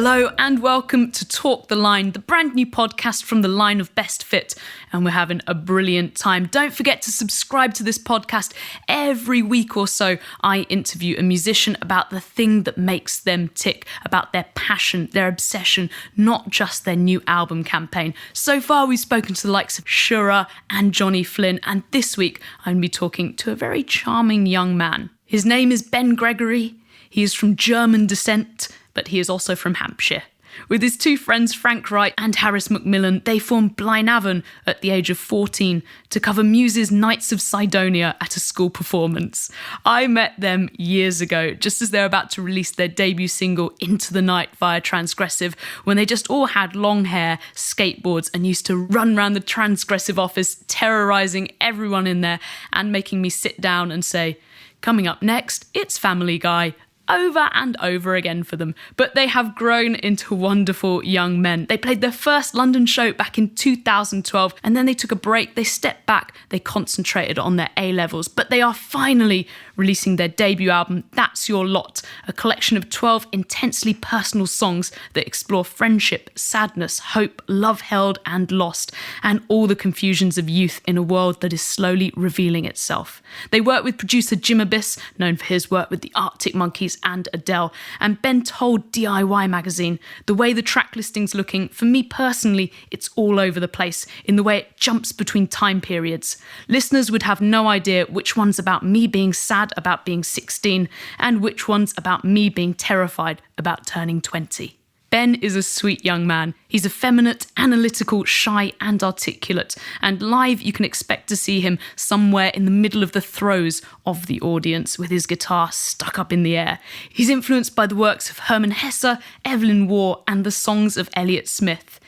Hello and welcome to Talk the Line, the brand new podcast from the line of Best Fit, and we're having a brilliant time. Don't forget to subscribe to this podcast. Every week or so, I interview a musician about the thing that makes them tick, about their passion, their obsession, not just their new album campaign. So far, we've spoken to the likes of Shura and Johnny Flynn, and this week, I'm going to be talking to a very charming young man. His name is Ben Gregory. He is from German descent, but he is also from Hampshire. With his two friends, Frank Wright and Harris Macmillan, they formed Blaenavon at the age of 14 to cover Muse's Knights of Sidonia at a school performance. I met them years ago, just as they were about to release their debut single, Into the Night, via Transgressive, when they just all had long hair, skateboards, and used to run around the Transgressive office, terrorising everyone in there and making me sit down and say, "Coming up next, it's Family Guy," over and over again for them. But they have grown into wonderful young men. They played their first London show back in 2012, and then they took a break, they stepped back, they concentrated on their A-levels, but they are finally releasing their debut album, That's Your Lot, a collection of 12 intensely personal songs that explore friendship, sadness, hope, love held and lost, and all the confusions of youth in a world that is slowly revealing itself. They work with producer Jim Abyss, known for his work with the Arctic Monkeys and Adele, and Ben told DIY magazine, the way the track listing's looking, for me personally, it's all over the place in the way it jumps between time periods. Listeners would have no idea which one's about me being sad about being 16 and which one's about me being terrified about turning 20. Ben is a sweet young man. He's effeminate, analytical, shy and articulate, and live you can expect to see him somewhere in the middle of the throes of the audience with his guitar stuck up in the air. He's influenced by the works of Herman Hesse, Evelyn Waugh and the songs of Elliott Smith.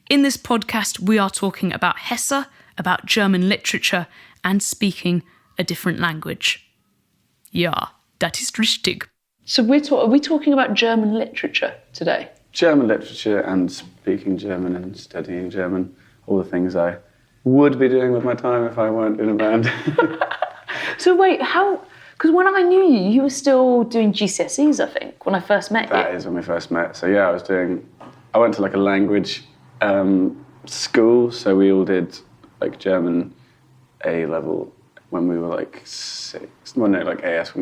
In this podcast we are talking about Hesse, about German literature and speaking a different language. Ja, das ist richtig. So are we talking about German literature today? German literature and speaking German and studying German, all the things I would be doing with my time if I weren't in a band. So wait, how, because when I knew you, you were still doing GCSEs, I think, when I first met you. That is when we first met. So yeah, I went to like a language school, so we all did like German A-level when we were like AS when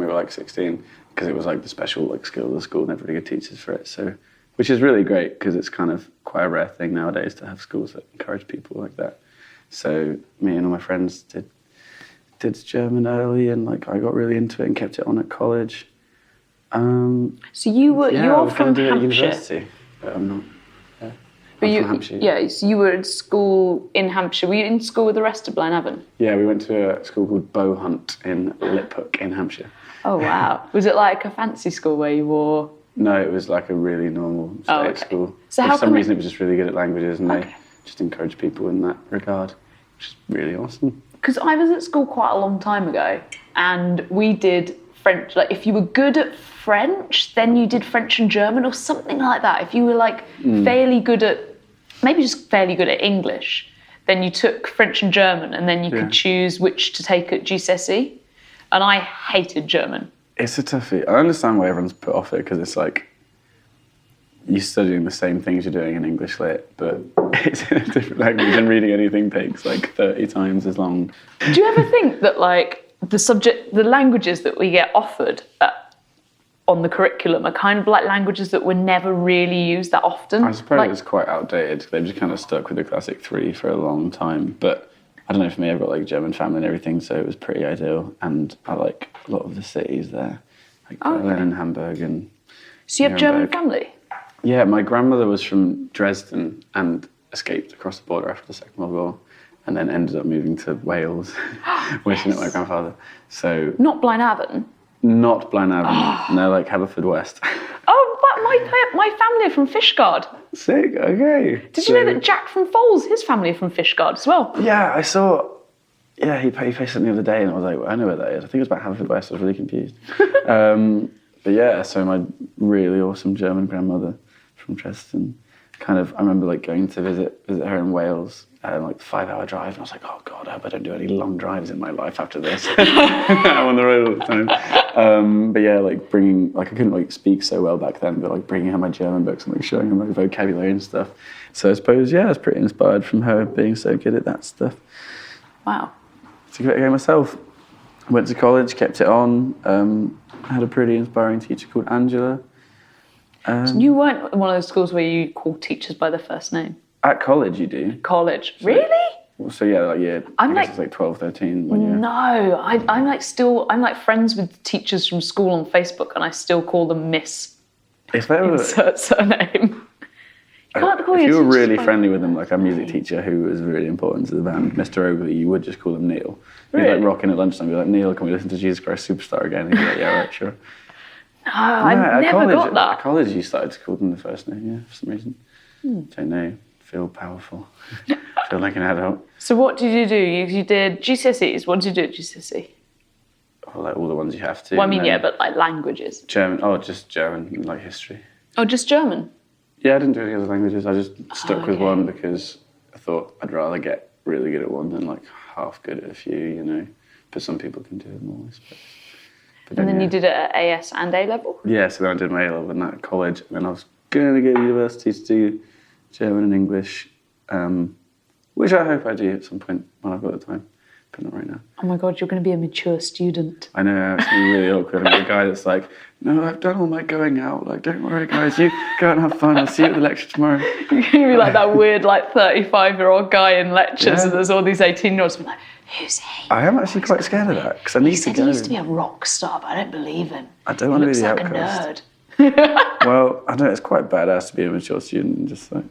we were like 16, because it was like the special like skill of the school and everybody had teachers for it, so. Which is really great because it's kind of quite a rare thing nowadays to have schools that encourage people like that. So me and all my friends did German early, and like I got really into it and kept it on at college. So you're from Hampshire. University, but I'm not. Yeah. But I'm from Hampshire. Yeah, so you were at school in Hampshire. Were you in school with the rest of Blaenavon? Yeah, we went to a school called Bow Hunt in Liphook in Hampshire. Oh wow! Was it like a fancy school where you wore? No, it was like a really normal state school. So for some reason it was just really good at languages, and they just encouraged people in that regard, which is really awesome. Because I was at school quite a long time ago, and we did French. Like if you were good at French, then you did French and German or something like that. If you were like fairly good at English, then you took French and German, and then you could choose which to take at GCSE. And I hated German. It's a toughie. I understand why everyone's put off it, because it's like you're studying the same things you're doing in English lit, but it's in a different language, and reading anything takes like 30 times as long. Do you ever think that like the languages that we get offered on the curriculum are kind of like languages that were never really used that often? I suppose it's quite outdated. They've just kind of stuck with the classic three for a long time, but I don't know, for me, I've got like German family and everything, so it was pretty ideal. And I like a lot of the cities there, like Berlin and Hamburg and So you have German family? Yeah, my grandmother was from Dresden and escaped across the border after the Second World War, and then ended up moving to Wales, where she met my grandfather. So not Blaenavon? Not Blaenavon, no, like Haverfordwest. Oh, but my family are from Fishguard. Sick, okay. Did you know that Jack from Foals, his family are from Fishguard as well? Yeah, I saw. Yeah, he posted something the other day, and I was like, well, I know where that is. I think it was about Haverfordwest. I was really confused. But yeah, so my really awesome German grandmother from Dresden, I remember like going to visit her in Wales, like 5-hour drive, and I was like, oh God, I hope I don't do any long drives in my life after this. I'm on the road all the time. But yeah, like bringing, like I couldn't like speak so well back then, but like bringing her my German books and like showing her my vocabulary and stuff. So I suppose, yeah, I was pretty inspired from her being so good at that stuff. Wow. To give it a go myself. I went to college, kept it on. I had a pretty inspiring teacher called Angela. You weren't in one of those schools where you call teachers by their first name? At college you do. College? So, really? So yeah, like yeah, I guess it's like 12, 13 when you're... No, I'm like friends with teachers from school on Facebook and I still call them Miss. If they were... Insert surname. You can't call if you were really by... friendly with them, like a music teacher who was really important to the band, Mr. Ogley, you would just call him Neil. He'd like rocking at lunchtime, be like, Neil, can we listen to Jesus Christ Superstar again? He'd be like, yeah, right, sure. No, I never got that. At college you started to call them the first name, yeah, for some reason. Don't know. Feel powerful. Feel like an adult. So what did you do? You did GCSEs. What did you do at GCSE? Well, like all the ones you have to. Well, I mean, yeah, but like languages. German. Oh, just German and like history. Oh, just German? Yeah, I didn't do any other languages. I just stuck with one because I thought I'd rather get really good at one than like half good at a few, you know. But some people can do it more, I suppose. And then you did it at AS and A level? Yeah, so then I did my A level and that at college, and then I was going to go to university to do German and English, which I hope I do at some point when I've got the time, but not right now. Oh my God, you're going to be a mature student. I know, it's going to be really awkward. I'm the guy that's like, no, I've done all my going out. Like, don't worry, guys, you go out and have fun. I'll see you at the lecture tomorrow. You're going to be like that weird, like, 35-year-old guy in lectures, and there's all these 18-year-olds like, who's he? I am actually quite scared of that, because I need to go. He used to be a rock star, but I don't believe him. I don't want to be the outcast. He looks like a nerd. Well, I know it's quite badass to be a mature student and just like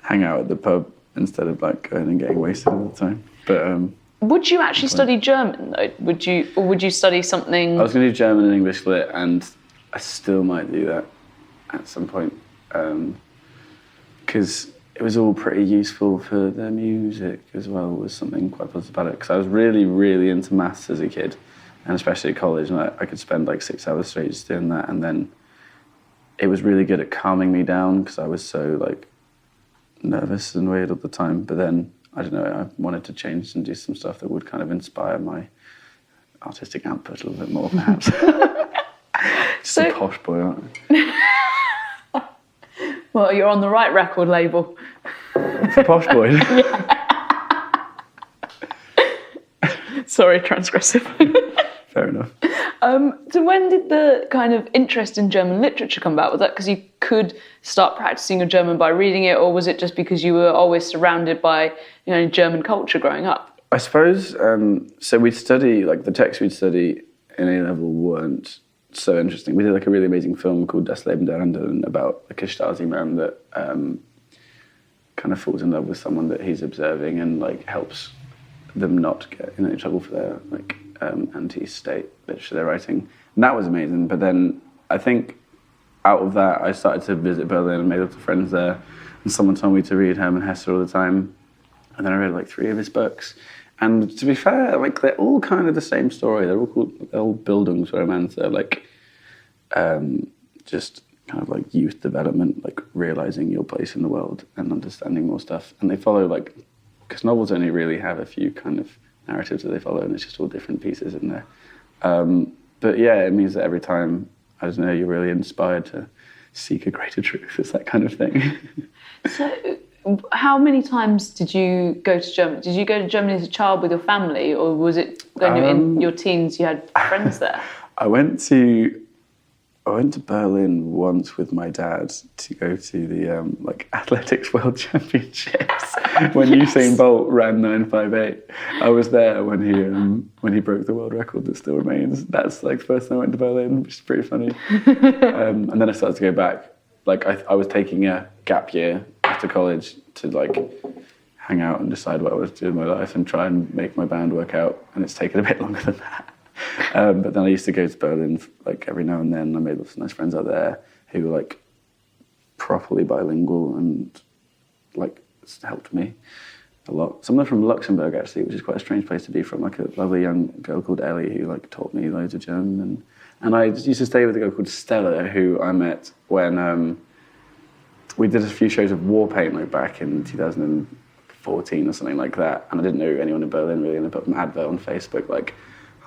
hang out at the pub instead of like going and getting wasted all the time. But would you actually study German though? Would you study something? I was going to do German and English lit, and I still might do that at some point because it was all pretty useful for the music as well. Was something quite positive about it because I was really, really into maths as a kid, and especially at college, and I could spend like 6 hours straight just doing that, and then it was really good at calming me down because I was so like nervous and weird all the time. But then I don't know, I wanted to change and do some stuff that would kind of inspire my artistic output a little bit more, perhaps. Just a posh boy, aren't I? Well, you're on the right record label. It's a posh boy. Sorry, transgressive. Fair enough. So when did the kind of interest in German literature come about? Was that because you could start practicing your German by reading it, or was it just because you were always surrounded by, you know, German culture growing up? I suppose, so we'd study, like the texts we'd study in A-level weren't so interesting. We did like a really amazing film called Das Leben der Anderen about a Stasi-man that kind of falls in love with someone that he's observing and like helps them not get in trouble for their like anti-state literature they're writing. And that was amazing. But then I think out of that I started to visit Berlin and made lots of friends there. And someone told me to read Herman Hesse all the time. And then I read like 3 of his books. And to be fair, like they're all kind of the same story. They're all Bildungsromanze. They're like just kind of like youth development, like realizing your place in the world and understanding more stuff. And they follow like, because novels only really have a few kind of narratives that they follow, and it's just all different pieces in there. But yeah, it means that every time, I don't know, you're really inspired to seek a greater truth. It's that kind of thing. So how many times did you go to Germany? Did you go to Germany as a child with your family, or was it when you were in your teens you had friends there? I went to Berlin once with my dad to go to the like athletics world championships when Usain Bolt ran 9.58. I was there when he broke the world record that still remains. That's like the first time I went to Berlin, which is pretty funny. And then I started to go back. Like I was taking a gap year after college to like hang out and decide what I was doing with my life and try and make my band work out. And it's taken a bit longer than that. But then I used to go to Berlin like every now and then. I made lots of nice friends out there who were like properly bilingual and like helped me a lot. Some of them from Luxembourg actually, which is quite a strange place to be from. Like a lovely young girl called Ellie who like taught me loads of German. And I used to stay with a girl called Stella who I met when we did a few shows of War Paint like back in 2014 or something like that. And I didn't know anyone in Berlin really, and I put an advert on Facebook like,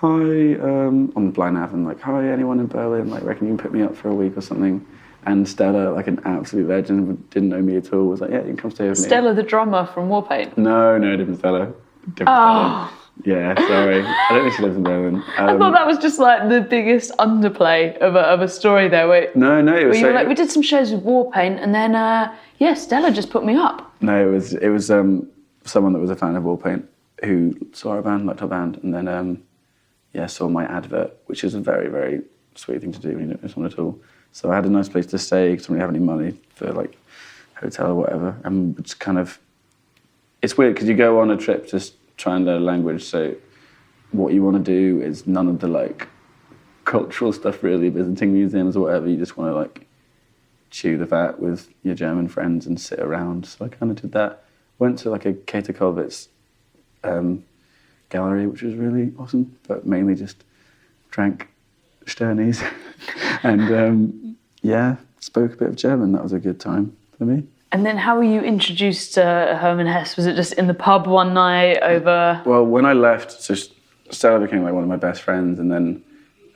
hi, on Blaenavon, like, hi, anyone in Berlin, like, reckon you can put me up for a week or something? And Stella, like an absolute legend, didn't know me at all, was like, yeah, you can come stay with me. Stella, the drummer from Warpaint? No, different Stella. Stella. Yeah, sorry. I don't think she lives in Berlin. I thought that was just like the biggest underplay of a story there. No, it was. You were like, we did some shows with Warpaint, and then Stella just put me up. No, it was someone that was a fan of Warpaint who saw our band, liked our band, and then saw my advert, which is a very, very sweet thing to do when you don't know someone at all. So I had a nice place to stay because I didn't have any money for like hotel or whatever, and it's kind of, it's weird because you go on a trip to try and learn a language, so what you want to do is none of the like cultural stuff really, visiting museums or whatever. You just want to like chew the fat with your German friends and sit around. So I kind of did that. Went to like a Kater Kollwitz gallery, which was really awesome, but mainly just drank Sternies and spoke a bit of German. That was a good time for me. And then how were you introduced to Herman Hesse? Was it just in the pub one night over? Well, when I left, so Stella became like one of my best friends, and then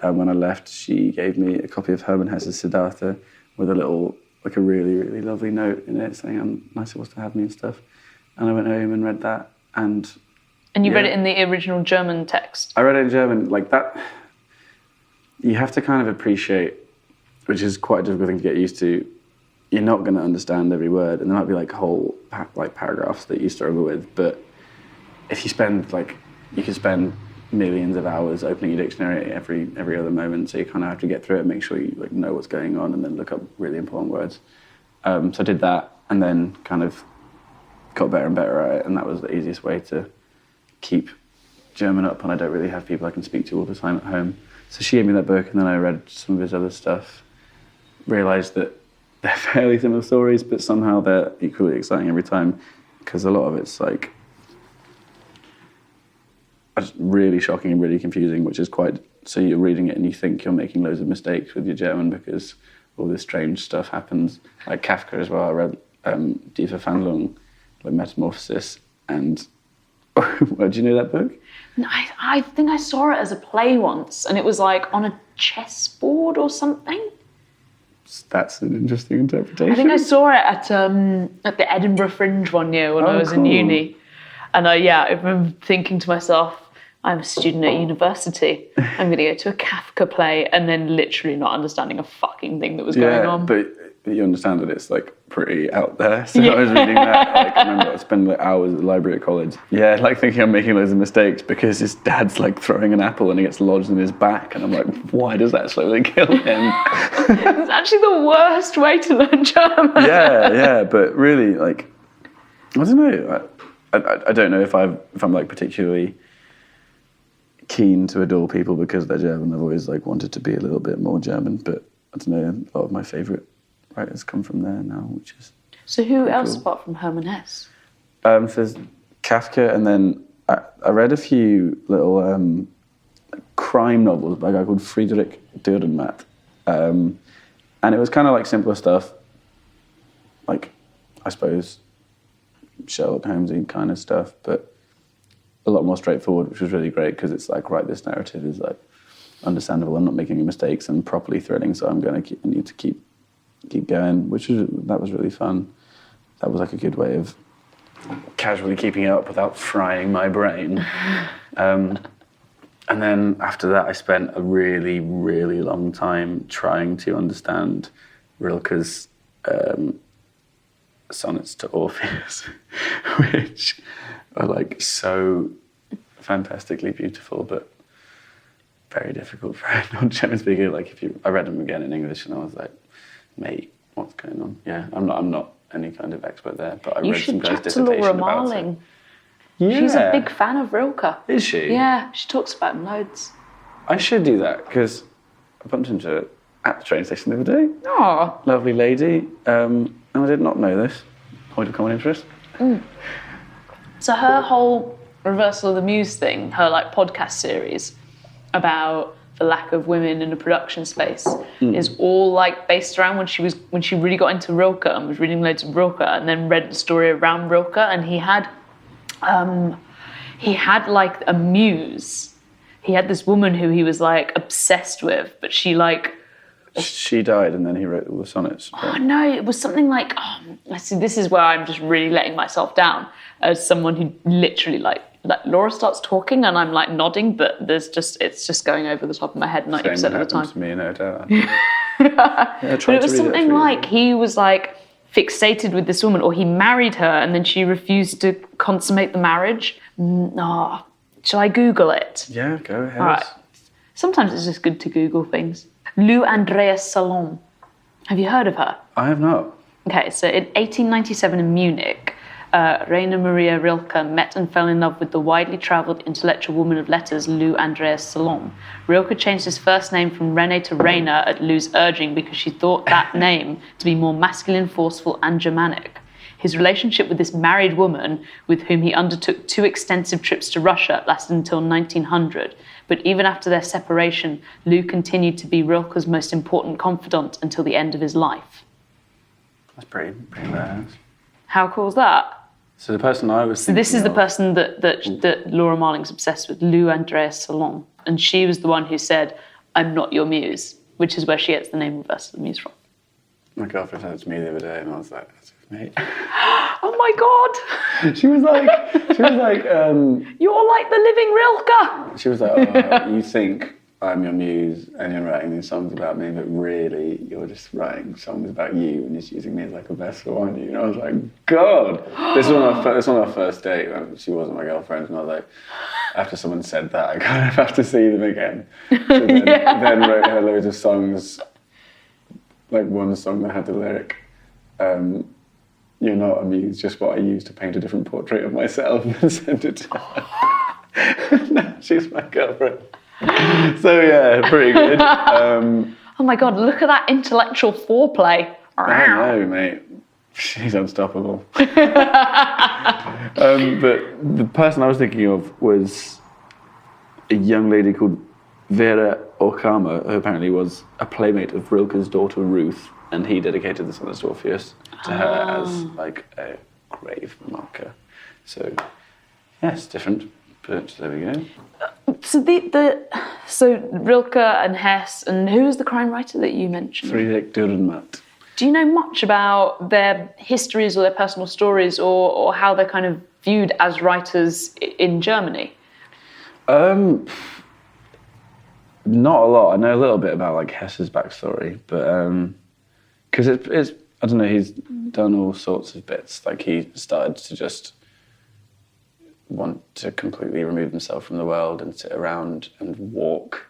when I left, she gave me a copy of Herman Hesse's Siddhartha with a little, like a really, really lovely note in it saying how nice it was to have me and stuff. And I went home and read that. And you read it in the original German text? I read it in German. Like that, you have to kind of appreciate, which is quite a difficult thing to get used to. You're not going to understand every word, and there might be like whole like paragraphs that you struggle with. But if you could spend millions of hours opening your dictionary every other moment, so you kind of have to get through it, make sure you like know what's going on, and then look up really important words. So I did that, and then kind of got better and better at it, and that was the easiest way to keep German up. And I don't really have people I can speak to all the time at home. So she gave me that book, and then I read some of his other stuff. Realised that they're fairly similar stories, but somehow they're equally exciting every time, because a lot of it's like really shocking and really confusing, which is quite, so you're reading it and you think you're making loads of mistakes with your German because all this strange stuff happens. Like Kafka as well, I read Die Verwandlung, like Metamorphosis, and do you know that book? No, I think I saw it as a play once, and it was like on a chessboard or something. That's an interesting interpretation. I think I saw it at the Edinburgh Fringe one year when I was in uni. And I remember thinking to myself, I'm a student at university. I'm going to go to a Kafka play, and then literally not understanding a fucking thing that was going on. But you understand that it's like pretty out there. So I was reading that. Like, I remember I spent like hours at the library at college. Yeah, like thinking I'm making loads of mistakes because his dad's like throwing an apple and it gets lodged in his back, and I'm like, why does that slowly kill him? It's actually the worst way to learn German. Yeah, but really, like, I don't know. I don't know if I'm like particularly keen to adore people because they're German. I've always like wanted to be a little bit more German, but I don't know. A lot of my favourite writers come from there now, which is. So who else apart from Herman Hesse? So there's Kafka, and then I read a few little crime novels by a guy called Friedrich Dürrenmatt, and it was kind of like simpler stuff, like I suppose Sherlock Holmesy kind of stuff, but a lot more straightforward, which was really great because it's like, right, this narrative is like understandable. I'm not making any mistakes and properly threading, so I need to keep going, that was really fun. That was like a good way of casually keeping up without frying my brain. And then after that, I spent a really, really long time trying to understand Rilke's sonnets to Orpheus, which are like so fantastically beautiful, but very difficult for a non-German speaker. Like I read them again in English, and I was like, mate, what's going on? Yeah, I'm not any kind of expert there, but I read some guy's dissertation about it. Yeah. She's a big fan of Rilke. Is she? Yeah, she talks about him loads. I should do that, because I bumped into her at the train station the other day. Oh. Lovely lady. And I did not know this. Point of common interest. So her whole Reversal of the Muse thing, her like podcast series about the lack of women in the production space, is all like based around when she really got into Rilke and was reading loads of Rilke, and then read the story around Rilke, and he had like a muse he had this woman who he was like obsessed with, but she died, and then he wrote all the sonnets. Oh no, it was something like, see, this is where I'm just really letting myself down as someone who literally like Laura starts talking and I'm like nodding, but it's just going over the top of my head 90% of the time. To me, no doubt. But it was something like he was like fixated with this woman, or he married her and then she refused to consummate the marriage. Shall I Google it? Yeah, go ahead. All right. Sometimes it's just good to Google things. Lou Andreas Salom. Have you heard of her? I have not. Okay, so in 1897 in Munich, Rainer Maria Rilke met and fell in love with the widely travelled intellectual woman of letters, Lou Andreas Salom. Rilke changed his first name from René to Rainer at Lou's urging because she thought that name to be more masculine, forceful and Germanic. His relationship with this married woman, with whom he undertook 2 extensive trips to Russia, lasted until 1900. But even after their separation, Lou continued to be Rilke's most important confidant until the end of his life. That's pretty badass. How cool is that? So the person I was thinking this is the person that Laura Marling's obsessed with, Lou Andreas Salom. And she was the one who said, "I'm not your muse," which is where she gets the name Reverse of the Muse from. My girlfriend said it to me the other day, and I was like, "That's mate." Oh my God! She was like, "You're like the living Rilke." She was like, "You think I'm your muse, and you're writing these songs about me, but really, you're just writing songs about you, and just using me as like a vessel, aren't you?" And I was like, "God!" This was on our first date. She wasn't my girlfriend, and I was like, after someone said that, I kind of have to see them again. So then wrote her loads of songs. Like one song that had the lyric, "You're not a muse, just what I use to paint a different portrait of myself," and sent it to her. Now she's my girlfriend. So yeah, pretty good. Oh my God, look at that intellectual foreplay. I know, mate. She's unstoppable. But the person I was thinking of was a young lady called Vera Okama, who apparently was a playmate of Rilke's daughter Ruth, and he dedicated the Sonnets to Orpheus to her as like a grave marker. So yes, different, but there we go. So Rilke and Hesse, and who was the crime writer that you mentioned? Friedrich Dürrenmatt. Do you know much about their histories or their personal stories, or how they're kind of viewed as writers in Germany? Not a lot. I know a little bit about like Hesse's backstory, but because it's I don't know. He's done all sorts of bits. Like he started to just want to completely remove himself from the world and sit around and walk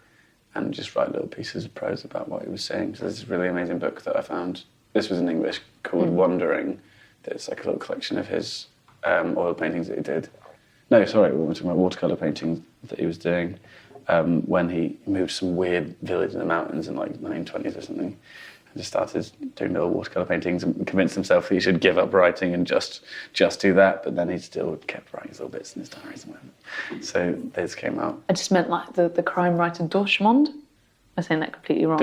and just write little pieces of prose about what he was saying. So there's this really amazing book that I found. This was in English, called Wandering. It's like a little collection of his oil paintings that he did. No, sorry, we were talking about watercolour paintings that he was doing when he moved to some weird village in the mountains in like 1920s or something. And just started doing little watercolour paintings and convinced himself that he should give up writing and just do that. But then he still kept writing his little bits in his diaries and whatever. So this came out. I just meant like the crime writer Dorschmond. I'm saying that completely wrong.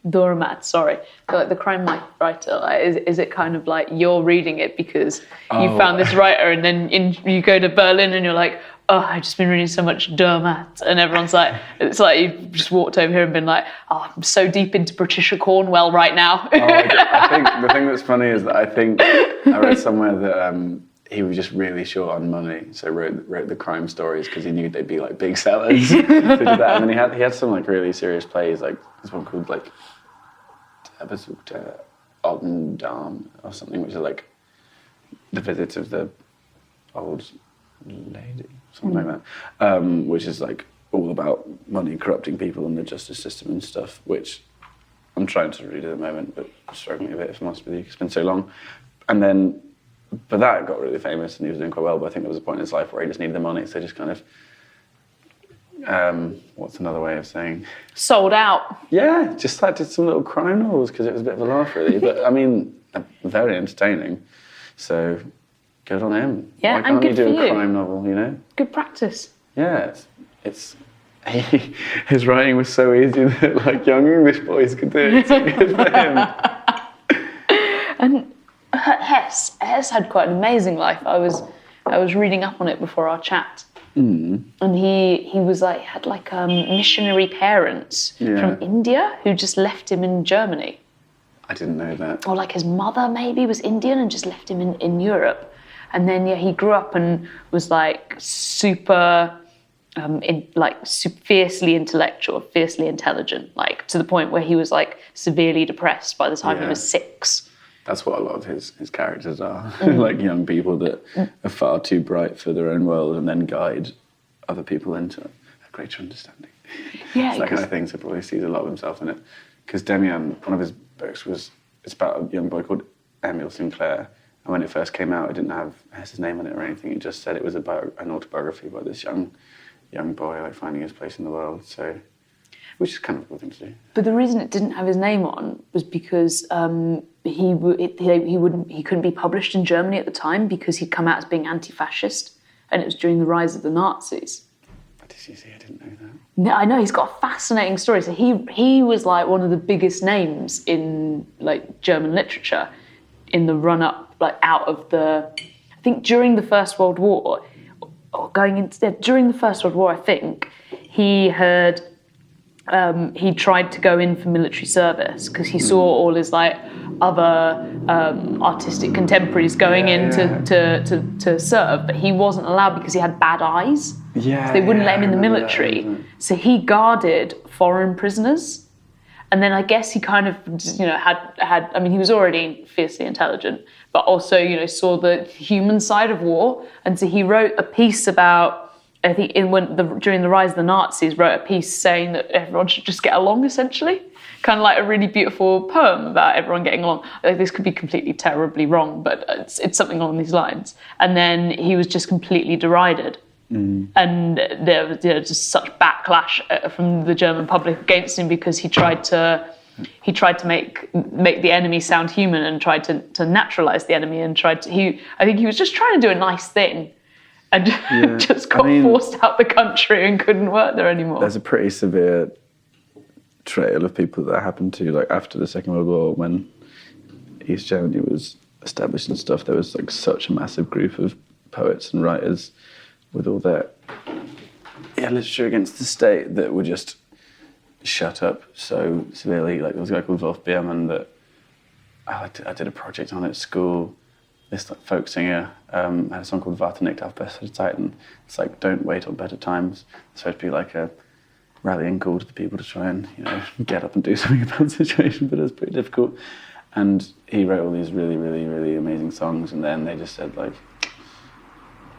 Dürrenmatt, sorry. So like the crime writer, like, is it kind of like you're reading it because you found this writer, and then you go to Berlin and you're like, "Oh, I've just been reading so much Dürrenmatt," and everyone's like, it's like you've just walked over here and been like, "Oh, I'm so deep into Patricia Cornwell right now." I think the thing that's funny is that I think I read somewhere that he was just really short on money, so wrote the crime stories because he knew they'd be like big sellers. So did that. And then he had some like really serious plays, like this one called like Ottendam or something, which is like the visit of the old lady, something like that, which is like all about money corrupting people and the justice system and stuff, which I'm trying to read at the moment, but struggling a bit, if I'm honest with you, 'cause it's been so long. And then, but that got really famous and he was doing quite well, but I think there was a point in his life where he just needed the money, so just kind of, what's another way of saying? Sold out. Yeah, just like did some little crime novels because it was a bit of a laugh really, but I mean, very entertaining. So good on him. Yeah, why can't and good you do for a you. crime novel, you know? Good practice. Yeah, his writing was so easy that like young English boys could do it. So good for him. And Hesse had quite an amazing life. I was reading up on it before our chat. And he was like, had like missionary parents from India who just left him in Germany. I didn't know that. Or like his mother maybe was Indian and just left him in Europe. And then he grew up and was like super fiercely intellectual, fiercely intelligent, like to the point where he was like severely depressed by the time he was 6. That's what a lot of his characters are, like young people that are far too bright for their own world and then guide other people into a greater understanding. Yeah, it's that kind of thing, so probably sees a lot of himself in it. Because Demian, one of his books it's about a young boy called Emile Sinclair, and when it first came out, it didn't have Hesse's name on it or anything. It just said it was about an autobiography by this young boy, like finding his place in the world. So, which is kind of a cool thing to do. But the reason it didn't have his name on was because he couldn't be published in Germany at the time because he'd come out as being anti-fascist, and it was during the rise of the Nazis. What did you say? I didn't know that. No, I know, he's got a fascinating story. So he was like one of the biggest names in like German literature in the run-up, like out of I think during the First World War, or during the First World War, I think, he tried to go in for military service because he saw all his like other artistic contemporaries going in to serve, but he wasn't allowed because he had bad eyes. Yeah, so they wouldn't let him in the military. So he guarded foreign prisoners. And then I guess he kind of, had. I mean, he was already fiercely intelligent, but also, saw the human side of war. And so he wrote a piece about, I think, during the rise of the Nazis, wrote a piece saying that everyone should just get along, essentially. Kind of like a really beautiful poem about everyone getting along. This could be completely terribly wrong, but it's something along these lines. And then he was just completely derided. And there was just such backlash from the German public against him because he tried to make the enemy sound human and tried to naturalize the enemy and I think he was just trying to do a nice thing and just got forced out the country and couldn't work there anymore. There's a pretty severe trail of people that happened to, like after the Second World War when East Germany was established and stuff. There was like such a massive group of poets and writers with all their literature against the state that were just shut up so severely. Like there was a guy called Wolf Biermann that I did a project on at school. This like, folk singer had a song called Warte nicht auf bessere Zeiten. It's like, don't wait on better times. It's supposed to be like a rallying call to the people to try and get up and do something about the situation, but it was pretty difficult. And he wrote all these really, really, really amazing songs, and then they just said like,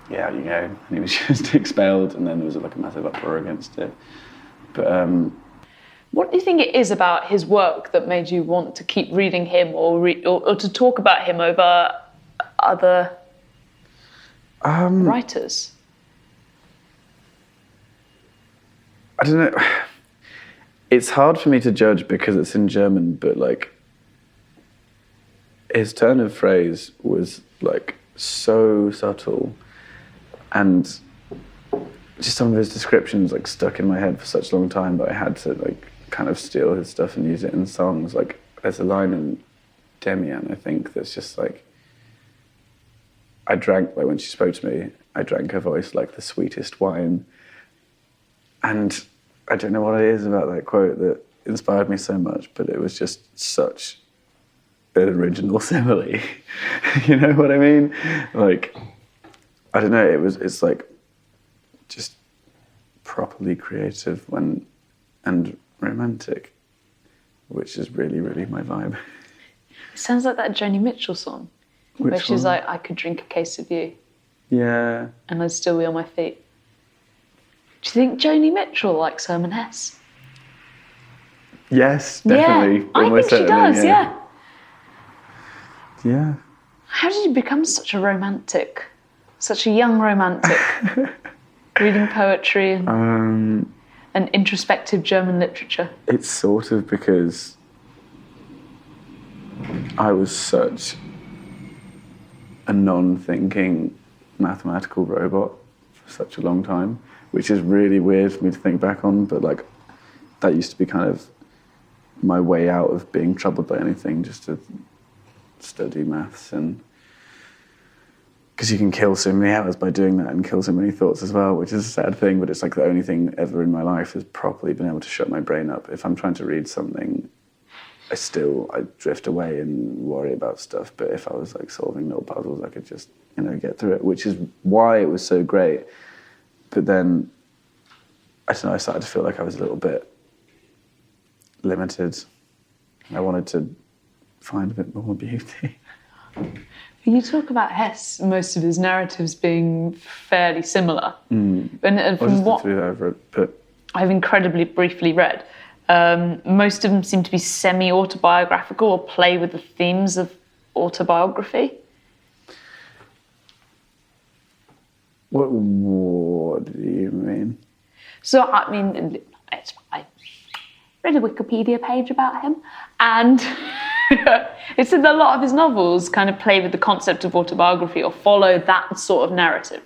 yeah, out you go. And he was just expelled, and then there was like a massive uproar against it. But what do you think it is about his work that made you want to keep reading him or to talk about him over other writers? I don't know. It's hard for me to judge because it's in German, but like his turn of phrase was like so subtle, and just some of his descriptions like stuck in my head for such a long time that I had to like kind of steal his stuff and use it in songs. Like there's a line in Demian, I think, that's just like, I drank, like when she spoke to me, I drank her voice like the sweetest wine. And I don't know what it is about that quote that inspired me so much, but it was just such an original simile. You know what I mean? Like, I don't know, it's like just properly creative and romantic, which is really, really my vibe. It sounds like that Joni Mitchell song, where she's like, I could drink a case of you. Yeah. And I'd still be on my feet. Do you think Joni Mitchell likes Herman Hesse? Yes, definitely. Yeah, I think she does, yeah. Yeah. How did you become such a romantic, such a young romantic, reading poetry and introspective German literature? It's sort of because I was such a non-thinking mathematical robot for such a long time, which is really weird for me to think back on, but like that used to be kind of my way out of being troubled by anything, just to study maths and because you can kill so many hours by doing that and kill so many thoughts as well, which is a sad thing, but it's like the only thing ever in my life has properly been able to shut my brain up. If I'm trying to read something, I drift away and worry about stuff, but if I was like solving little puzzles, I could just, get through it, which is why it was so great. But then, I don't know, I started to feel like I was a little bit limited. I wanted to find a bit more beauty. You talk about Hesse, most of his narratives being fairly similar. And from what I've incredibly briefly read, most of them seem to be semi-autobiographical or play with the themes of autobiography. What do you mean? So, I mean, I read a Wikipedia page about him, and it said that a lot of his novels kind of play with the concept of autobiography or follow that sort of narrative.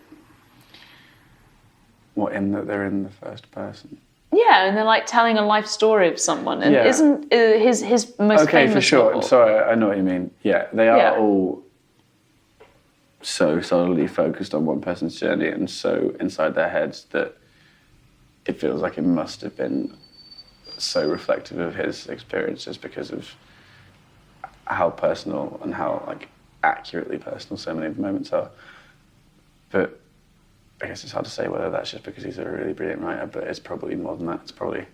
What, in that they're in the first person? Yeah, and they're like telling a life story of someone. And isn't his most famous Okay, for sure. novel? Sorry, I know what you mean. Yeah, they are all so solidly focused on one person's journey and so inside their heads that it feels like it must have been so reflective of his experiences because of how personal and how like accurately personal so many of the moments are. But I guess it's hard to say whether that's just because he's a really brilliant writer, but it's probably more than that. It's probably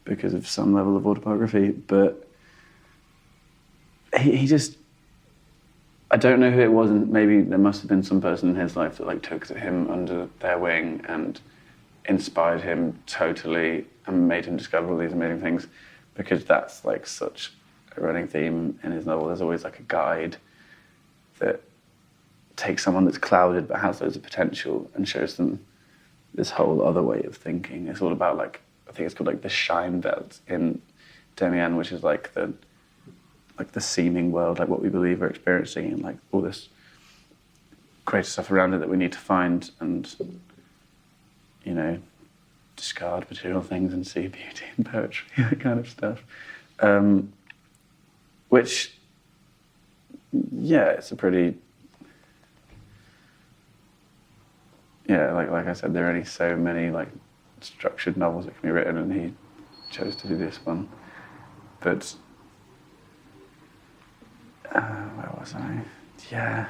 because of some level of autobiography. But he just, I don't know who it was, and maybe there must have been some person in his life that like took him under their wing and inspired him totally and made him discover all these amazing things, because that's like such a running theme in his novel. There's always like a guide that takes someone that's clouded but has loads of potential and shows them this whole other way of thinking. It's all about like, I think it's called like the shine belt in Demian, which is like the seeming world, like what we believe we're experiencing, and like all this greater stuff around it that we need to find and, discard material things and see beauty in poetry, that kind of stuff. Which, it's a pretty, like I said, there are only so many like structured novels that can be written, and he chose to do this one. But where was I? Yeah.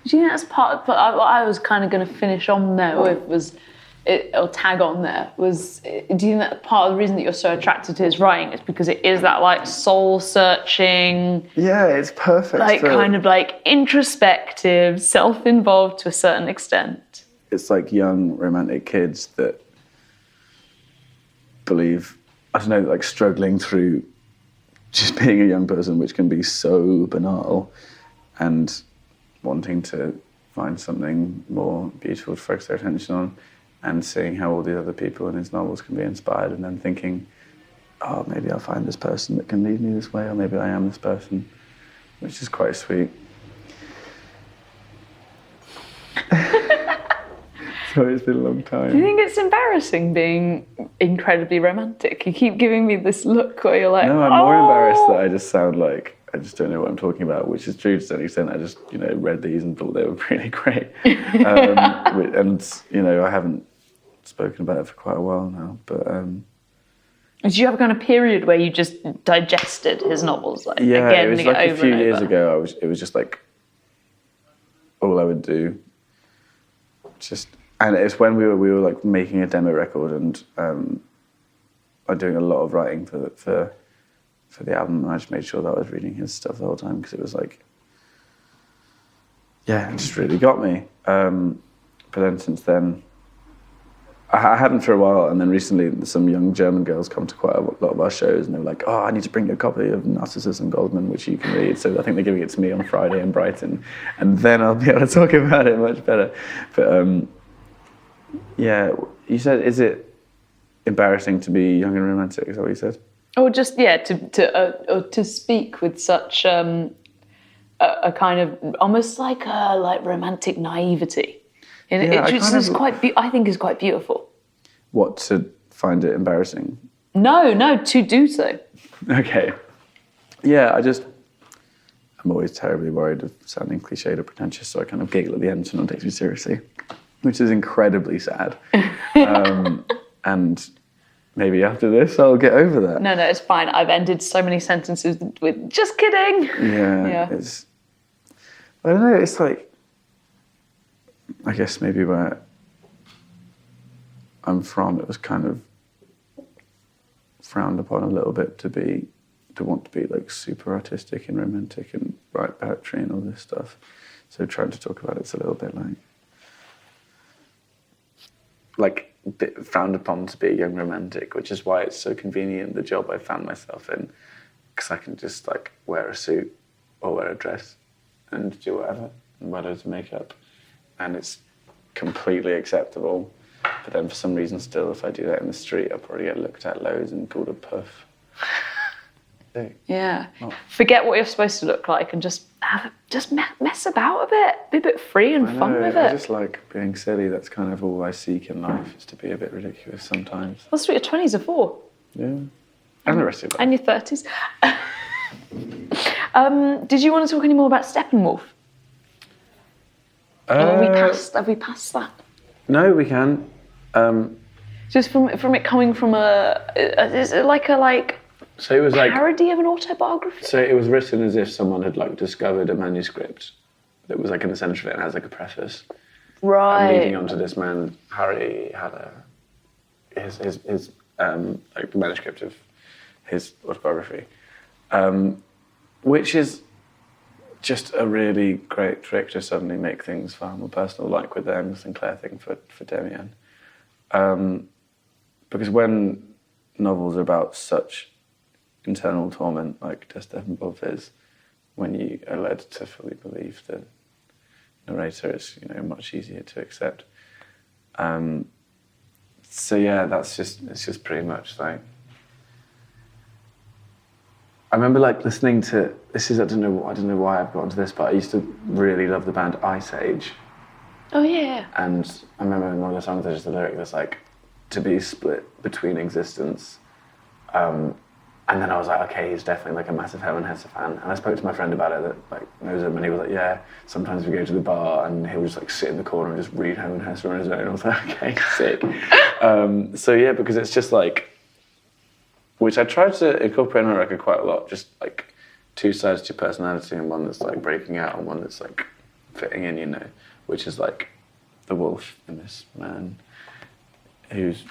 Do you think that's part of, but I was kind of going to finish on there with or tag on there was, do you think that part of the reason that you're so attracted to his writing is because it is that like soul searching? Yeah, it's perfect. Like kind of like introspective, self-involved to a certain extent. It's like young romantic kids that believe, I don't know, like struggling through just being a young person, which can be so banal, and wanting to find something more beautiful to focus their attention on, and seeing how all the other people in his novels can be inspired, and then thinking, oh, maybe I'll find this person that can lead me this way, or maybe I am this person, which is quite sweet. Sorry, it's been a long time. Do you think it's embarrassing being incredibly romantic? You keep giving me this look where you're like, no, I'm more embarrassed that I just sound like I just don't know what I'm talking about, which is true to some extent. I just, read these and thought they were really great. And, I haven't spoken about it for quite a while now, but... Did you have a kind of period where you just digested his novels? Like, yeah, again, it was like a few years ago. It was just like all I would do. And it's when we were like making a demo record, and I'm doing a lot of writing for the album, and I just made sure that I was reading his stuff the whole time, because it was like, it just really got me. But then since then, I hadn't for a while, and then recently some young German girls come to quite a lot of our shows, and they were like, oh, I need to bring you a copy of Narcissus and Goldman, which you can read. So I think they're giving it to me on Friday in Brighton, and then I'll be able to talk about it much better. But you said, is it embarrassing to be young and romantic? Is that what you said? Or just, to speak with such a kind of, almost like a romantic naivety. I think is quite beautiful. What, to find it embarrassing? No, to do so. Okay. Yeah, I'm always terribly worried of sounding cliched or pretentious, so I kind of giggle at the end so no one takes me seriously, which is incredibly sad. And maybe after this I'll get over that. No, it's fine. I've ended so many sentences with "just kidding." Yeah. I don't know, it's like, I guess maybe where I'm from, it was kind of frowned upon a little bit to want to be like super artistic and romantic and write poetry and all this stuff. So trying to talk about it's a little bit like frowned upon to be a young romantic, which is why it's so convenient, the job I found myself in, because I can just like wear a suit or wear a dress and do whatever and wear loads of makeup, and it's completely acceptable. But then for some reason still, if I do that in the street, I'll probably get looked at loads and called a puff. Yeah. Forget what you're supposed to look like and just mess about a bit. Be a bit free and fun with it. I just like being silly. That's kind of all I seek in life, is to be a bit ridiculous sometimes. That's what your 20s are for. Yeah. And the rest of it. And your 30s. Did you want to talk any more about Steppenwolf? Have we passed that? No, we can. Just from it coming from is it like a so it was parody of an autobiography? So it was written as if someone had like discovered a manuscript that was like in the centre of it and has like a preface. Right. And leading on to this man, Harry, had his like the manuscript of his autobiography, which is just a really great trick to suddenly make things far more personal, like with the Emma Sinclair thing for Demian. Because when novels are about such internal torment, like Der Steppenwolf is, when you are led to fully believe the narrator, it's much easier to accept. So yeah, it's just pretty much like. I remember like listening to this. I don't know why I've got into this, but I used to really love the band Ice Age. Oh yeah. And I remember in one of the songs there's just a lyric that's like, to be split between existence. And then I was like, okay, he's definitely like a massive Herman Hesse fan. And I spoke to my friend about it that like knows him, and he was like, yeah, sometimes we go to the bar and he'll just like sit in the corner and just read Herman Hesse on his own. I was like, okay, sick. So yeah, because it's just like, which I tried to incorporate in my record quite a lot, just like two sides to your personality, and one that's like breaking out and one that's like fitting in, which is like the wolf in this man who's,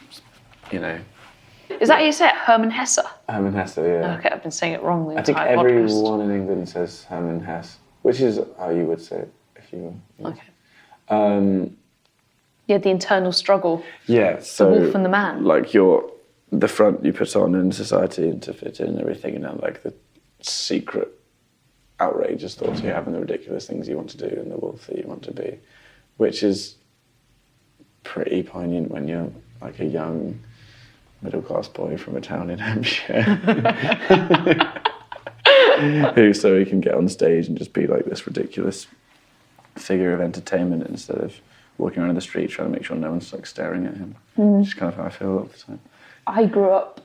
Is that how you say it? Herman Hesse? Herman Hesse, yeah. Okay, I've been saying it wrong the entire podcast. I think everyone in England says Herman Hesse, which is how you would say it if you were. Okay. Yeah, the internal struggle. Yeah, so the wolf and the man. Like the front you put on in society and to fit in and everything, and then like the secret outrageous thoughts you have and the ridiculous things you want to do and the wolf that you want to be, which is pretty poignant when you're like a young middle-class boy from a town in Hampshire so he can get on stage and just be like this ridiculous figure of entertainment instead of walking around the street trying to make sure no one's like staring at him. Which is kind of how I feel all the time. I grew up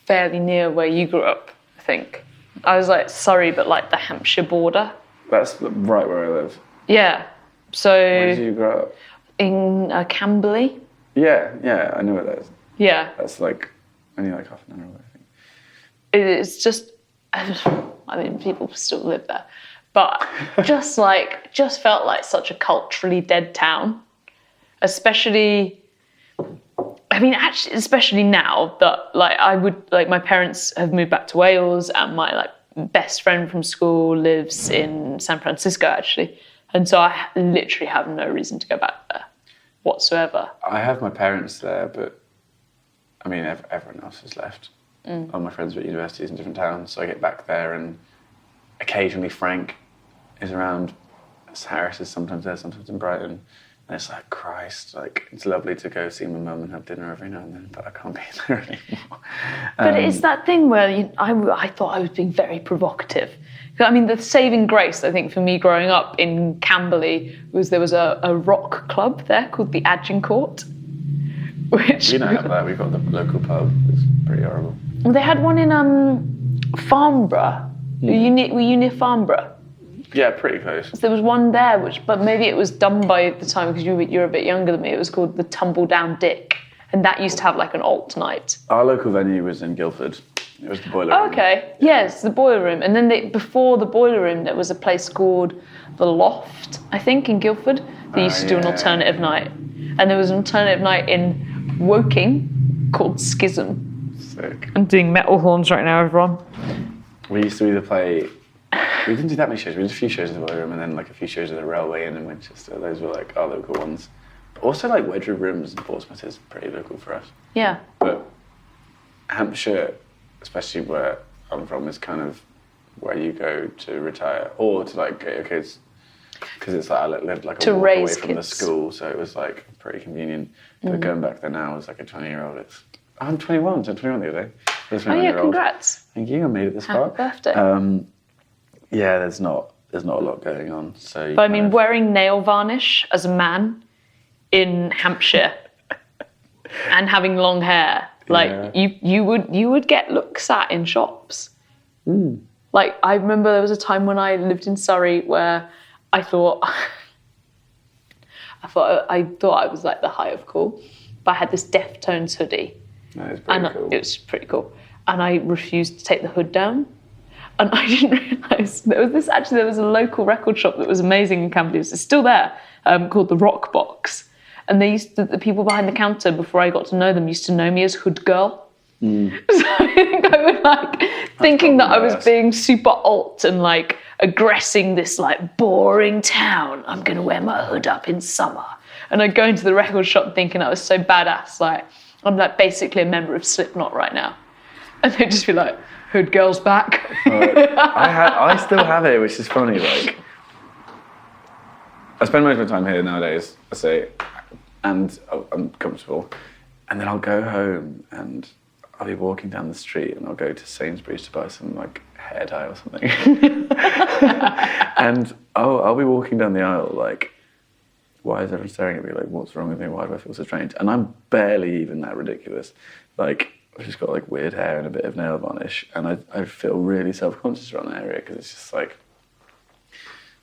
fairly near where you grew up, I think. I was like Surrey, but like the Hampshire border. That's right where I live. Yeah. So. Where did you grow up? In Camberley. Yeah, I know where that is. Yeah. That's like only like half an hour away, I think. It's just, I mean, people still live there, but just felt like such a culturally dead town, especially now that like my parents have moved back to Wales, and my like best friend from school lives in San Francisco actually, and so I literally have no reason to go back there whatsoever. I have my parents there, but I mean everyone else has left. All my friends are at universities in different towns, so I get back there and occasionally Frank is around. Harris is sometimes there, sometimes in Brighton. And it's like, Christ, like, it's lovely to go see my mum and have dinner every now and then, but I can't be there anymore. But it's that thing where I thought I was being very provocative. I mean, the saving grace, I think, for me growing up in Camberley was there was a rock club there called the Agincourt. Which we don't have that. We've got the local pub. It's pretty horrible. Well, they had one in Farnborough. Were you near Farnborough? Yeah, pretty close. There was one there, but maybe it was done by the time, because you're a bit younger than me, it was called the Tumble Down Dick. And that used to have like an alt night. Our local venue was in Guildford. It was the Boiler Room. Okay, yes, the Boiler Room. And then before the Boiler Room, there was a place called The Loft, I think, in Guildford. They used to do an alternative night. And there was an alternative night in Woking called Schism. Sick. I'm doing metal horns right now, everyone. We used to either play... We didn't do that many shows. We did a few shows in the Boiler Room and then like a few shows at the Railway Inn in Winchester. Those were like our local ones. But also like Wedgwood Rooms in Portsmouth is pretty local for us. Yeah. But Hampshire, especially where I'm from, is kind of where you go to retire or to like get your kids, because it's like I lived like a walk away from the school, so it was like pretty convenient. But going back there now as like a 20-year-old, I'm 21, so I'm 21 the other day. Oh yeah, congrats. Thank you, I made it this far. Happy birthday. Yeah, there's not a lot going on. So, but I mean, wearing nail varnish as a man in Hampshire and having long hair, like you would get looks at in shops. Like I remember there was a time when I lived in Surrey where I thought I was like the height of cool, but I had this Deftones hoodie. That is pretty cool. It was pretty cool, and I refused to take the hood down. And I didn't realise there was a local record shop that was amazing in Camberley. It's still there, called the Rock Box. And the people behind the counter, before I got to know them, used to know me as Hood Girl. So I think I would like thinking that I was being super alt and like aggressing this like boring town. I'm gonna wear my hood up in summer. And I'd go into the record shop thinking I was so badass, like I'm like basically a member of Slipknot right now. And they'd just be like, Hood Girl's back. I still have it, which is funny. Like, I spend most of my time here nowadays, I say, and I'm comfortable. And then I'll go home and I'll be walking down the street and I'll go to Sainsbury's to buy some like hair dye or something. And I'll be walking down the aisle like, why is everyone staring at me? Like, what's wrong with me? Why do I feel so strange? And I'm barely even that ridiculous. Like, I've just got like weird hair and a bit of nail varnish, and I feel really self-conscious around that area because it's just like,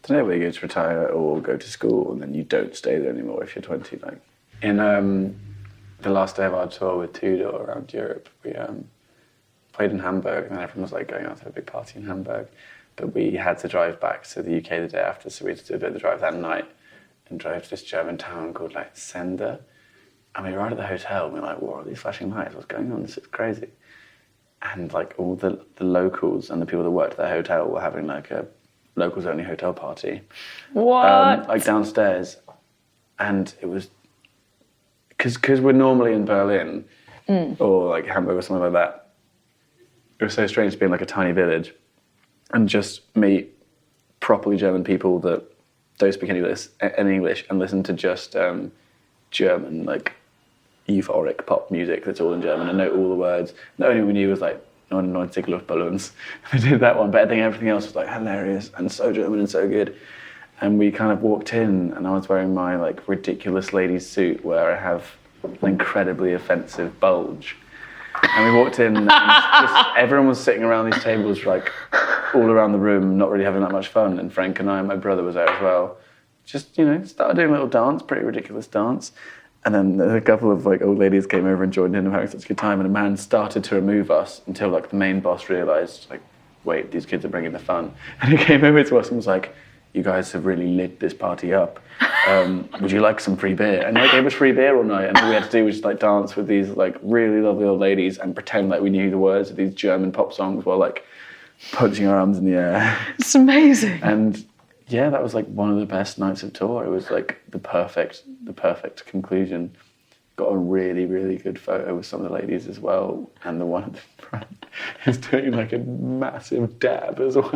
I don't know, where you go to retire or go to school and then you don't stay there anymore if you're 20. Like in the last day of our tour with Tudor around Europe, we played in Hamburg, and then everyone was like going out to have a big party in Hamburg, but we had to drive back to the UK the day after, so we had to do a bit of the drive that night and drive to this German town called like Sender. And we arrived at the hotel and we were like, what are these flashing lights? What's going on? This is crazy. And like all the locals and the people that worked at the hotel were having like a locals only hotel party. What? Like downstairs. And it was, because we're normally in Berlin or like Hamburg or something like that. It was so strange to be in like a tiny village and just meet properly German people that don't speak any English and listen to just German, like euphoric pop music that's all in German and know all the words. The only one we knew was like 99 Luftballons. We did that one, but I think everything else was like hilarious and so German and so good. And we kind of walked in and I was wearing my like ridiculous ladies suit where I have an incredibly offensive bulge. And we walked in and just, everyone was sitting around these tables like all around the room, not really having that much fun. And Frank and I and my brother was there as well. Just, you know, started doing a little dance, pretty ridiculous dance. And then a couple of like old ladies came over and joined in and having such a good time. And a man started to remove us until like the main boss realised, like, wait, these kids are bringing the fun. And he came over to us and was like, you guys have really lit this party up. Would you like some free beer? And they gave us free beer all night. And all we had to do was just like dance with these like really lovely old ladies and pretend like we knew the words of these German pop songs while like punching our arms in the air. It's amazing. And yeah, that was like one of the best nights of tour. It was like the perfect conclusion. Got a really, really good photo with some of the ladies as well. And the one at the front is doing like a massive dab as well.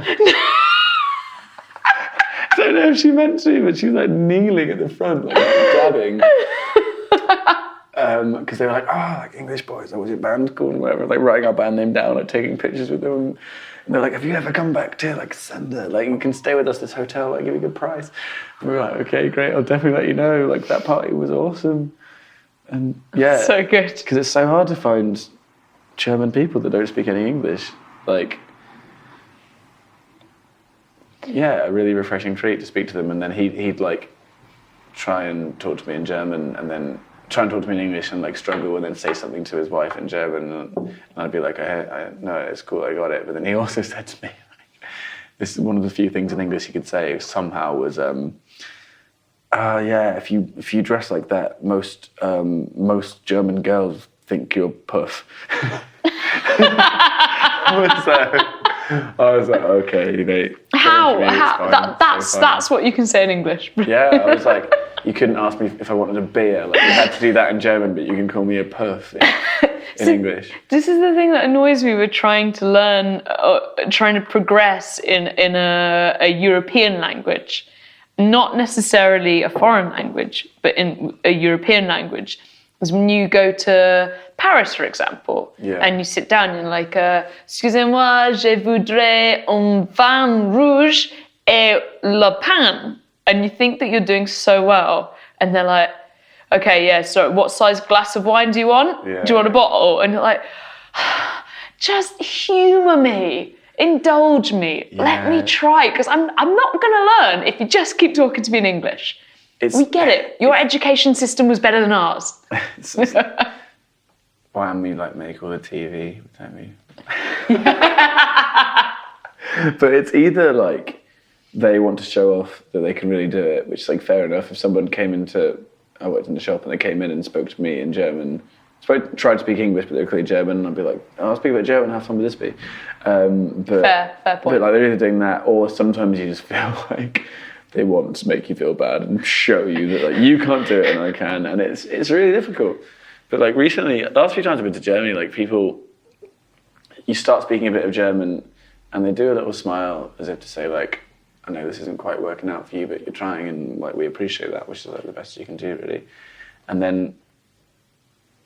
I don't know if she meant to, but she's like kneeling at the front, like dabbing. Because they were like, like English boys, what was your band called and whatever, like writing our band name down, like taking pictures with them. And they're like, have you ever come back to like Sender? Like you can stay with us this hotel, like give you a good price. And we were like, okay, great, I'll definitely let you know. Like that party was awesome. And yeah. So good. Because it's so hard to find German people that don't speak any English. Like, a really refreshing treat to speak to them. And then he'd like try and talk to me in German, and then try and talk to me in English, and like struggle, and then say something to his wife in German, and I'd be like, no, it's cool, I got it. But then he also said to me, like, this is one of the few things in English he could say somehow was, if you dress like that, most German girls think you're puff. I was like, okay, mate. How that's what you can say in English. Yeah, I was like, you couldn't ask me if I wanted a beer. Like, you had to do that in German, but you can call me a puff in English. This is the thing that annoys me with trying to learn, trying to progress in a European language, not necessarily a foreign language, but in a European language. Because when you go to Paris, for example, and you sit down and you're like, excusez-moi, je voudrais un vin rouge et le pain. And you think that you're doing so well. And they're like, okay, yeah, so what size glass of wine do you want? Yeah. Do you want a bottle? And you're like, just humour me. Indulge me. Yeah. Let me try. Because I'm not going to learn if you just keep talking to me in English. We get it. Your education system was better than ours. Why don't we like make all the TV? Don't we? But it's either like they want to show off that they can really do it, which is like fair enough. If someone I worked in the shop and they came in and spoke to me in German, tried to speak English, but they were clearly German, and I'd be like, I'll speak a bit German, how fun would this be? But, fair point. But like they're either doing that, or sometimes you just feel like they want to make you feel bad and show you that like you can't do it and I can, and it's really difficult. But like recently, the last few times I've been to Germany, like people, you start speaking a bit of German and they do a little smile as if to say like, I know this isn't quite working out for you, but you're trying, and like we appreciate that, which is like the best you can do really. And then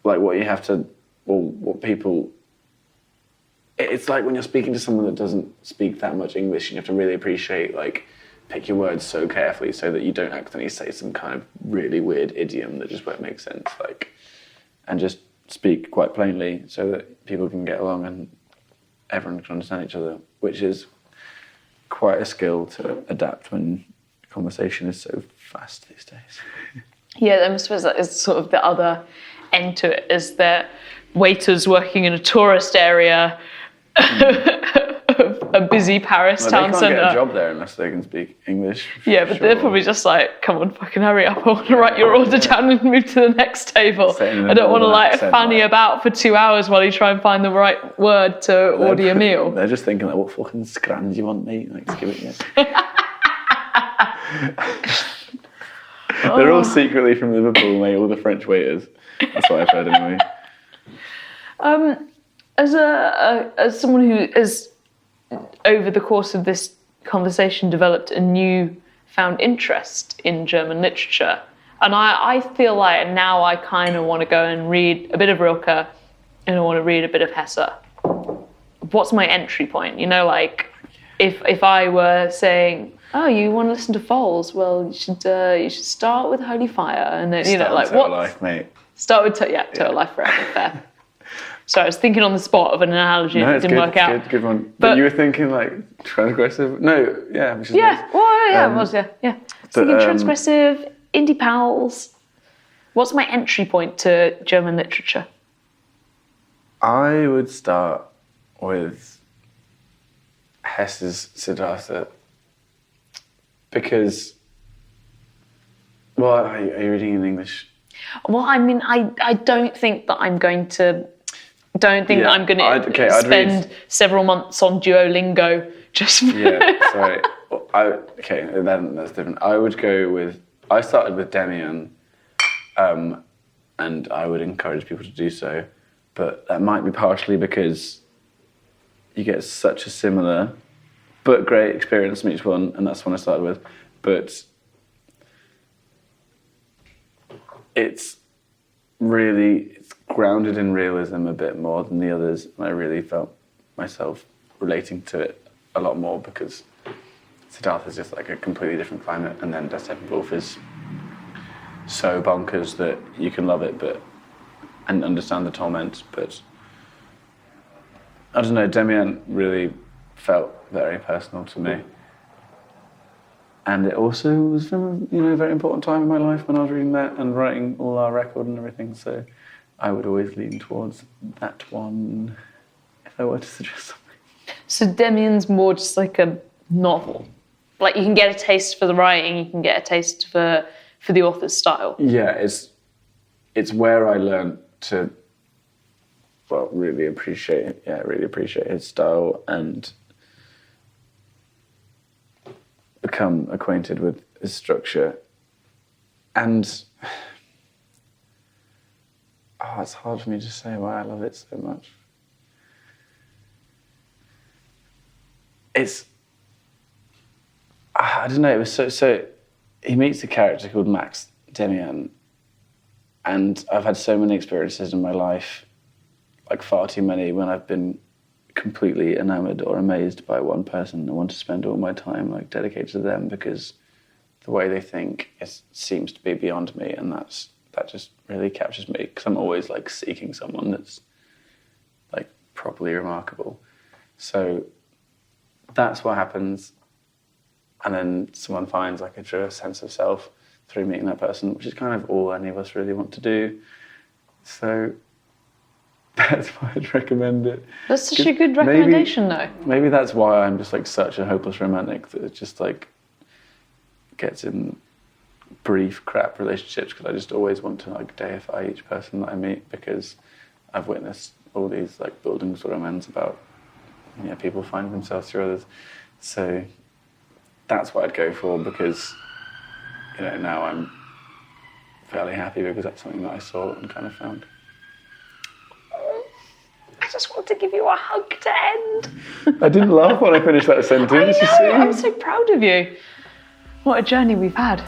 like what people, it's like when you're speaking to someone that doesn't speak that much English, you have to really appreciate, like, pick your words so carefully so that you don't accidentally say some kind of really weird idiom that just won't make sense, like, and just speak quite plainly so that people can get along and everyone can understand each other, which is quite a skill to adapt when conversation is so fast these days. Yeah, I suppose that is sort of the other end to it, is that waiters working in a tourist area of a busy Paris town centre. They can't get a job there unless they can speak English. Yeah, but they're probably just like, come on, fucking hurry up. I want to write your order down and move to the next table. I don't want to like fanny about for 2 hours while you try and find the right word to order your meal. They're just thinking like, what fucking scran do you want, mate? Like, just give it yeah. They're all secretly from Liverpool, mate, all the French waiters. That's what I've heard anyway. As someone who has, over the course of this conversation, developed a newfound interest in German literature, and I feel like now I kind of want to go and read a bit of Rilke, and I want to read a bit of Hesse. What's my entry point? You know, like, if I were saying, oh, you want to listen to Foals? Well, you should start with Holy Fire, and then Total Life, mate. Start with Total Life Forever. Fair. So I was thinking on the spot of an analogy and it didn't work out. Good one. But you were thinking like transgressive? No, yeah. Which is nice. Well, yeah, it was, yeah. Thinking transgressive, indie pals. What's my entry point to German literature? I would start with Hesse's Siddhartha. Because, well, are you reading in English? Well, I mean, I don't think that I'm going to... that I'm going to spend several months on Duolingo just... Yeah, sorry. That's different. I started with Demian, and I would encourage people to do so, but that might be partially because you get such a similar but great experience from each one, and that's the one I started with. But it's grounded in realism a bit more than the others, and I really felt myself relating to it a lot more because Siddhartha is just like a completely different climate, and then Das Steppenwolf is so bonkers that you can love it and understand the torment. But I don't know, Demian really felt very personal to me, And it also was from a very important time in my life when I was reading that and writing all our record and everything. So I would always lean towards that one if I were to suggest something. So Demian's more just like a novel. Like you can get a taste for the writing, you can get a taste for the author's style. Yeah, it's where I learned to really appreciate his style and become acquainted with his structure. And it's hard for me to say why I love it so much. I don't know, it was so he meets a character called Max Demian, and I've had so many experiences in my life, like far too many, when I've been completely enamored or amazed by one person and want to spend all my time like dedicated to them because the way they think seems to be beyond me, and that just really captures me because I'm always like seeking someone that's like properly remarkable. So that's what happens, and then someone finds like a true sense of self through meeting that person, which is kind of all any of us really want to do. So that's why I'd recommend it. That's such a good recommendation, though. Maybe that's why I'm just like such a hopeless romantic that just like gets in brief crap relationships, because I just always want to like deify each person that I meet, because I've witnessed all these like buildings of romance about people finding themselves through others. So that's what I'd go for, because now I'm fairly happy because that's something that I saw and kind of found. I just want to give you a hug to end. I didn't laugh when I finished that sentence. I know, I'm so proud of you. What a journey we've had.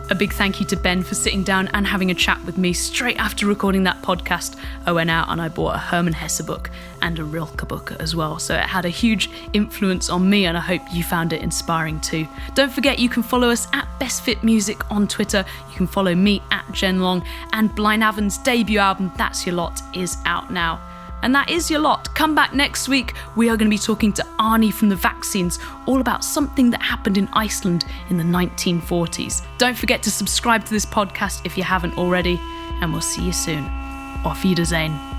A big thank you to Ben for sitting down and having a chat with me. Straight after recording that podcast, I went out and I bought a Herman Hesse book and a Rilke book as well. So it had a huge influence on me, and I hope you found it inspiring too. Don't forget, you can follow us at Best Fit Music on Twitter. You can follow me at Jen Long, and Blaenavon's debut album, That's Your Lot, is out now. And that is your lot. Come back next week. We are going to be talking to Arnie from the Vaccines, all about something that happened in Iceland in the 1940s. Don't forget to subscribe to this podcast if you haven't already, and we'll see you soon. Auf Wiedersehen.